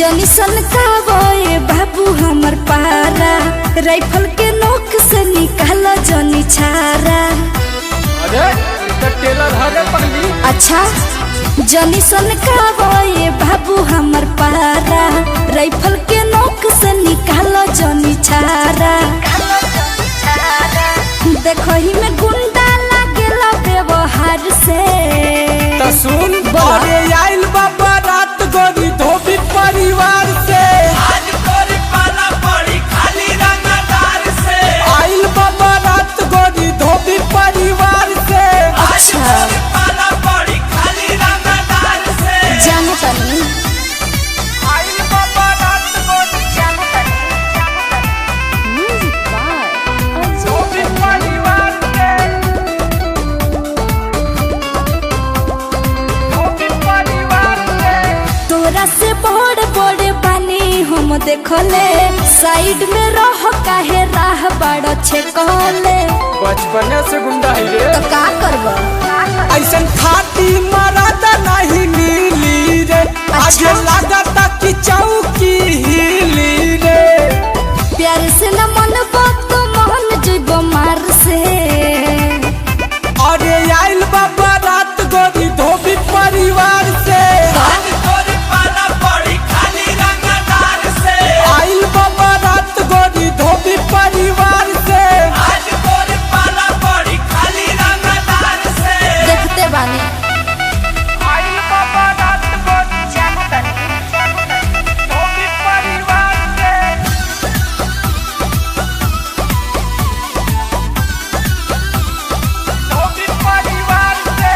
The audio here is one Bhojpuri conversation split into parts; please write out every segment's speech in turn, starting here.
जनी सनकावे बाबू हमर पारा, राइफल के नोक से निकाल जनी छारा। अरे टेलर हरे पगली। अच्छा जनी सनकावे बाबू हमर पारा, राइफल के नोक से निकाल जनी छारा। देखो ही में गुंडा लागेला व्यवहार से। तो सुन अरे आइल बाबा रात गोरी धोबी परिवार से, आज तोरे पाला पड़ी खाली रंगदार से। आइल बाबा रात गोरी धोबी परिवार से। आज तोरे पाला पड़ी खाली रंगदार से। जानो तनी आइल बाबा रात गोरी म्यूजिक बाय धोबी परिवार से, धोबी परिवार से। तोरा से बड़े बड़े बानी हम देखले, साइड में रह काहे राह बड़ छे कहले। बचपने से गुंडा है रे, तो का करबा ऐसन खाती मरादा नहीं मिली रे। आगे लागता कि चौकी हिली रे। प्यार से न मन बात मन जइबो मार से। अरे आइल बाबा रात गोरी धोबी परिवार से, आज तोरे पाला पड़ी खाली रंगदार से। आइल बाबा रात गोरी धोबी परिवार से। आज तोरे पाला पड़ी खाली रंगदार से। देखते बानी आइल बाबा रात गोरी धोबी परिवार से, धोबी परिवार से।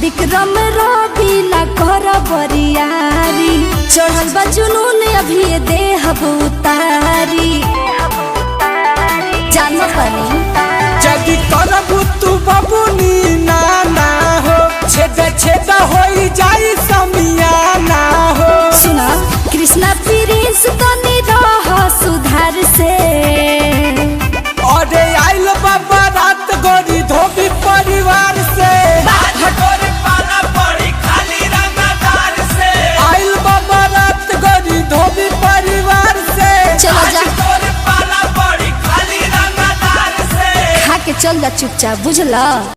विक्रम रवि न कर बरियारी, चढ़ल बा जुनून अभी देह उतारी। जानो तनी जगी करबू तू बबुनी नाना हो, छेदा छेदा होई जाई समियाना हो। सुना कृष्णा प्रिंस तनी रह सुधार से। अरे आइल बाबा रात गोरी धोबी परिवार से, आज तोरे पाला पड़ी खाली रंगदार से। आइल बाबा रात गोरी धोबी परिवार से। चलो आज जा तोरे पाला पड़ी खाली रंगदार से। खा के चल जा चुपचाप बुझला।